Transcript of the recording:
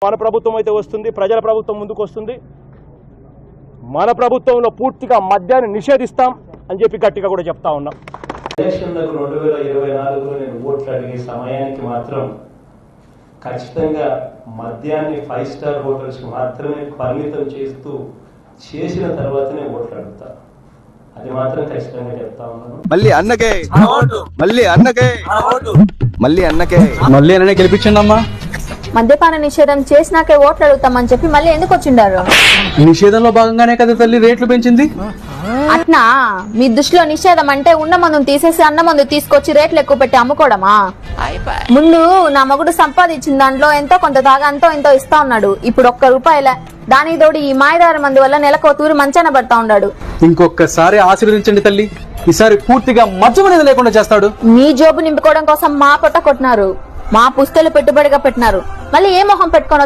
మన ప్రభుత్వం అయితే వస్తుంది, ప్రజల ప్రభుత్వం ముందుకు వస్తుంది. మన ప్రభుత్వంలో పూర్తిగా మద్యాన్ని నిషేధిస్తాం అని చెప్పి గట్టిగా కూడా చెప్తా ఉన్నాం. ఎలక్షన్లకు 2024లో నేను ఓట్లు అడిగే సమయానికి మాత్రం ఖచ్చితంగా మద్యాన్ని 5 స్టార్ హోటల్స్ మాత్రమే పరిమితం చేసిన తర్వాతనే ఓట్లు అడుగుతా. అది మాత్రం ఖచ్చితంగా చెప్తా ఉన్నాను. మళ్ళీ అన్నకే గెలిపించండి అమ్మా. మద్యపాన నిషేధం చేసినాకే ఓట్లు అడుగుతామని చెప్పి మళ్ళీ ఎందుకు వచ్చిండారు? నిషేధంలో భాగంగానే కదా తల్లి రేట్లు పెంచింది. అట్నా మీ దృష్టిలో నిషేధం అంటే ఉన్న మందును తీసేసి అన్న మందు తీసుకొచ్చి రేట్లు ఎక్కువ పెట్టి అమ్ముకోవడమా? ముందు నా మొగుడు సంపాదించిన దాంట్లో ఎంతో కొంత తాగా ఎంతో ఇస్తా ఉన్నాడు. ఇప్పుడు ₹1 దానికి తోడు ఈ మాయదారి మందు వల్ల నెలకు తూరి మంచాన పడతా ఉన్నాడు. ఇంకొకసారి ఆశీర్వదించండి తల్లి, ఈసారి పూర్తిగా మద్యం అనేది లేకుండా చేస్తాడు. మీ జోబు నింపుకోవడం కోసం మా పొట్ట కొట్టినారు, మా పుస్తలు పెట్టుబడిగా పెట్టినారు. మళ్ళీ ఏ మొహం పెట్టుకొని